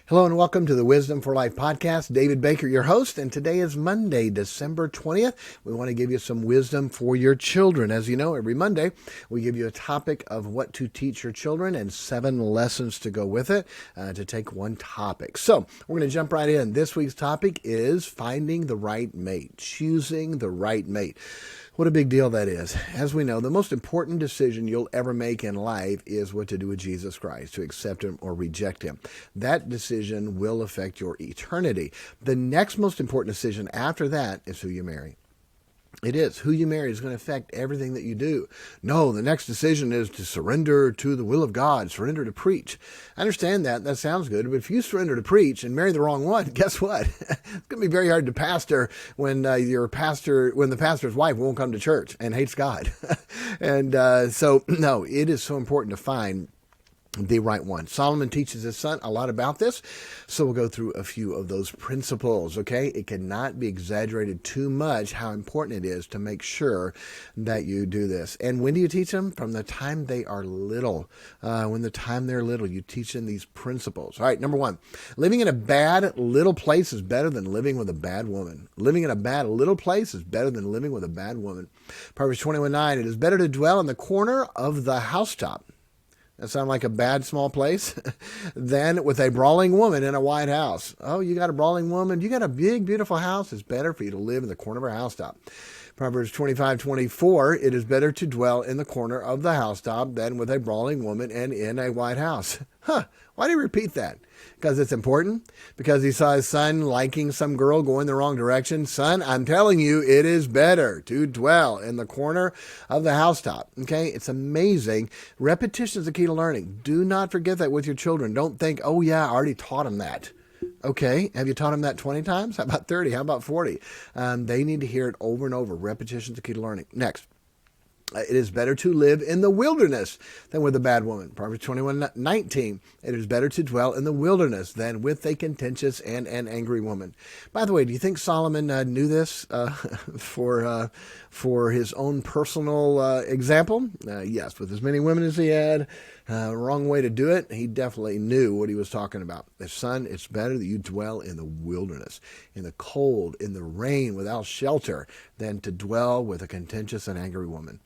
Hello and welcome to the Wisdom for Life podcast. David Baker, your host, and today is Monday, December 20th. We want to give you some wisdom for your children. As you know, every Monday we give you a topic of what to teach your children and 7 lessons to go with it to take one topic. So we're going to jump right in. This week's topic is finding the right mate, choosing the right mate. What a big deal that is. As we know, the most important decision you'll ever make in life is what to do with Jesus Christ, to accept him or reject him. That decision will affect your eternity. The next most important decision after that is who you marry. It is. Who you marry is going to affect everything that you do. No, the next decision is to surrender to the will of God, surrender to preach. I understand that. That sounds good. But if you surrender to preach and marry the wrong one, guess what? It's going to be very hard to pastor when the pastor's wife won't come to church and hates God. And no, it is so important to find the right one. Solomon teaches his son a lot about this, so we'll go through a few of those principles, okay? It cannot be exaggerated too much how important it is to make sure that you do this. And when do you teach them? From the time they are little. When the time they're little, you teach them these principles. All right, number 1, living in a bad little place is better than living with a bad woman. Living in a bad little place is better than living with a bad woman. Proverbs 21:9, it is better to dwell in the corner of the housetop. That sound like a bad small place? Than with a brawling woman in a white house. Oh, you got a brawling woman? You got a big, beautiful house. It's better for you to live in the corner of her housetop. Proverbs 25:24, it is better to dwell in the corner of the housetop than with a brawling woman and in a white house. Why do you repeat that? Because it's important? Because he saw his son liking some girl going the wrong direction? Son, I'm telling you, it is better to dwell in the corner of the housetop. Okay? It's amazing. Repetition is the key to learning. Do not forget that with your children. Don't think, oh yeah, I already taught them that. Okay, have you taught them that 20 times? How about 30? How about 40? They need to hear it over and over. Repetition is the key to learning. Next. It is better to live in the wilderness than with a bad woman. Proverbs 21:19. It is better to dwell in the wilderness than with a contentious and an angry woman. By the way, do you think Solomon knew this for his own personal example? Yes, with as many women as he had, wrong way to do it. He definitely knew what he was talking about. Son, it's better that you dwell in the wilderness, in the cold, in the rain, without shelter, than to dwell with a contentious and angry woman.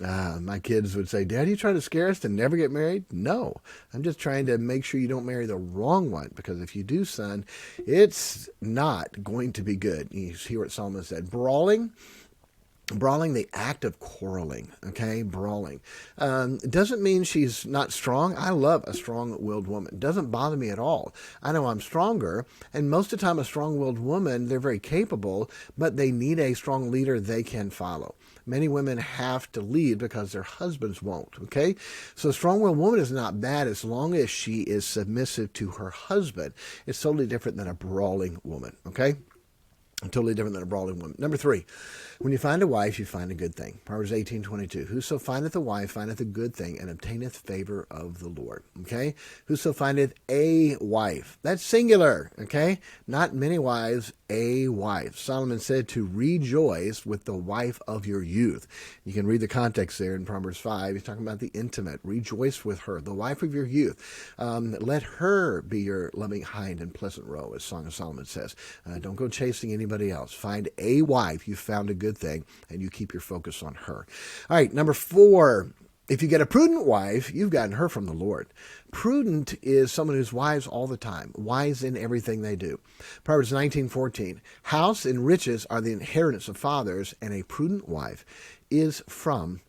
My kids would say, Dad, are you trying to scare us to never get married? No, I'm just trying to make sure you don't marry the wrong one, because if you do, son, it's not going to be good. You hear what Solomon said. Brawling, the act of quarreling, okay? Brawling. Doesn't mean she's not strong. I love a strong-willed woman. Doesn't bother me at all. I know I'm stronger, and most of the time a strong-willed woman, they're very capable, but they need a strong leader they can follow. Many women have to lead because their husbands won't, okay? So a strong-willed woman is not bad as long as she is submissive to her husband. It's totally different than a brawling woman, okay? Totally different than a brawling woman. Number 3, when you find a wife, you find a good thing. Proverbs 18:22. Whoso findeth a wife findeth a good thing and obtaineth favor of the Lord. Okay? Whoso findeth a wife. That's singular. Okay? Not many wives, a wife. Solomon said to rejoice with the wife of your youth. You can read the context there in Proverbs 5. He's talking about the intimate. Rejoice with her, the wife of your youth. Let her be your loving hind and pleasant roe, as Song of Solomon says. Don't go chasing anybody else. Find a wife. You found a good thing, and you keep your focus on her. All right, number 4. If you get a prudent wife, you've gotten her from the Lord. Prudent is someone who's wise all the time, wise in everything they do. Proverbs 19:14. House and riches are the inheritance of fathers, and a prudent wife is from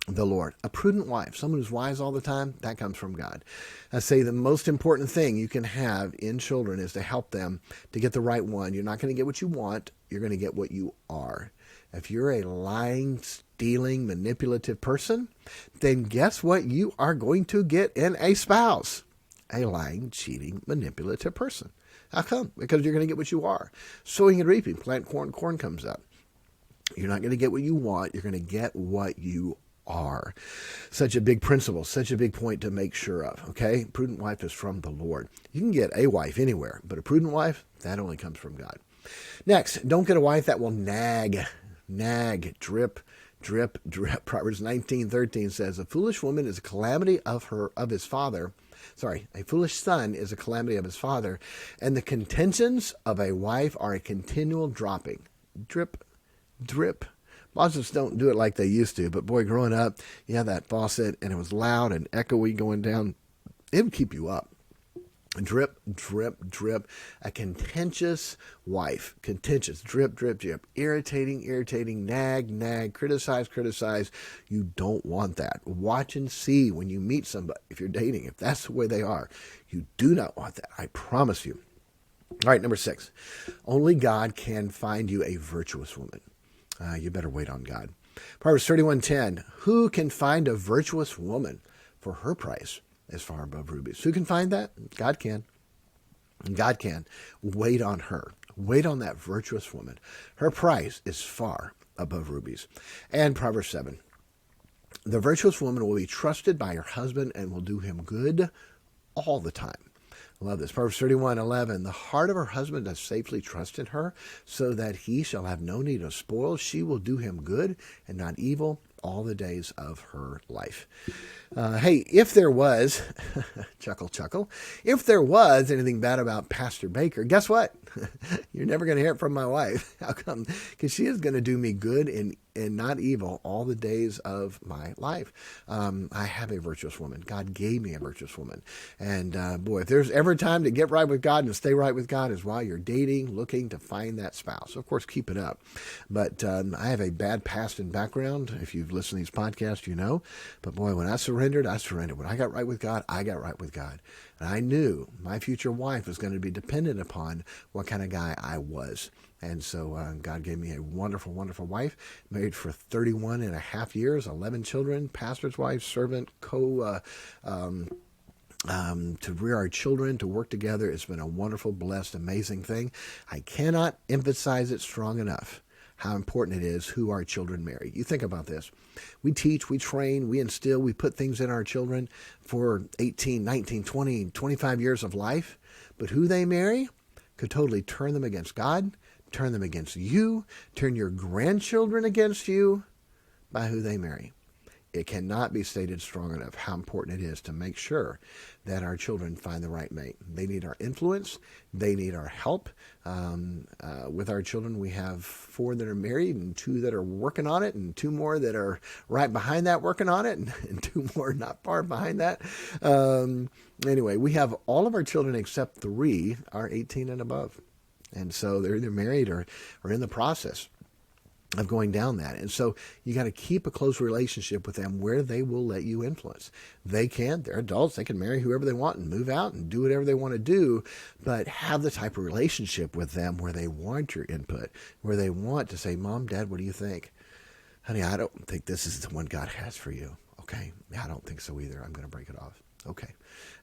the Lord. A prudent wife, someone who's wise all the time, that comes from God. I say the most important thing you can have in children is to help them to get the right one. You're not going to get what you want. You're going to get what you are. If you're a lying, stealing, manipulative person, then guess what you are going to get in a spouse? A lying, cheating, manipulative person. How come? Because you're going to get what you are. Sowing and reaping. Plant corn, corn comes up. You're not going to get what you want. You're going to get what you are. Such a big principle, such a big point to make sure of, okay? Prudent wife is from the Lord. You can get a wife anywhere, but a prudent wife, that only comes from God. Next, don't get a wife that will nag, drip, drip, drip. Proverbs 19:13 says, a foolish woman is a calamity of his father, A foolish son is a calamity of his father, and the contentions of a wife are a continual dropping. Drip, drip. Faucets don't do it like they used to, but boy, growing up, you had that faucet, and it was loud and echoey going down. It would keep you up. Drip, drip, drip. A contentious wife. Contentious. Drip, drip, drip. Irritating, nag, criticize. You don't want that. Watch and see when you meet somebody, if you're dating, if that's the way they are. You do not want that. I promise you. All right, number 6. Only God can find you a virtuous woman. You better wait on God. Proverbs 31:10. Who can find a virtuous woman? For her price is far above rubies. Who can find that? God can. God can. Wait on her. Wait on that virtuous woman. Her price is far above rubies. And Proverbs 7. The virtuous woman will be trusted by her husband and will do him good all the time. I love this. Proverbs 31:11. The heart of her husband does safely trust in her, so that he shall have no need of spoils. She will do him good and not evil all the days of her life. Hey, if there was, chuckle, if there was anything bad about Pastor Baker, guess what? You're never going to hear it from my wife. How come? Because she is going to do me good and not evil all the days of my life. I have a virtuous woman. God gave me a virtuous woman. And boy, if there's ever time to get right with God and stay right with God is while you're dating, looking to find that spouse. Of course, keep it up. But I have a bad past and background. If you've listened to these podcasts, you know. But boy, when I surrendered. When I got right with God, I got right with God. And I knew my future wife was going to be dependent upon what kind of guy I was. And so God gave me a wonderful, wonderful wife, married for 31 and a half years, 11 children, pastor's wife, servant, to rear our children, to work together. It's been a wonderful, blessed, amazing thing. I cannot emphasize it strong enough how important it is who our children marry. You think about this. We teach, we train, we instill, we put things in our children for 18, 19, 20, 25 years of life. But who they marry could totally turn them against God, turn them against you, turn your grandchildren against you by who they marry. It cannot be stated strong enough how important it is to make sure that our children find the right mate. They need our influence. They need our help. With our children, we have 4 that are married and 2 that are working on it and 2 more that are right behind that working on it and 2 more not far behind that. Anyway, we have all of our children except 3 are 18 and above. And so they're either married or in the process of going down that. And so you got to keep a close relationship with them where they will let you influence. They're adults, they can marry whoever they want and move out and do whatever they want to do, but have the type of relationship with them where they want your input, where they want to say, Mom, Dad, what do you think? Honey, I don't think this is the one God has for you. Okay, I don't think so either. I'm going to break it off. Okay.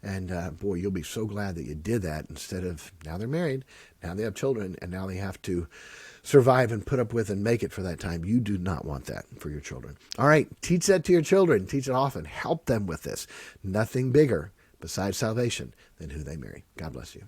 And boy, you'll be so glad that you did that instead of now they're married, now they have children, and now they have to survive and put up with and make it for that time. You do not want that for your children. All right, teach that to your children. Teach it often. Help them with this. Nothing bigger besides salvation than who they marry. God bless you.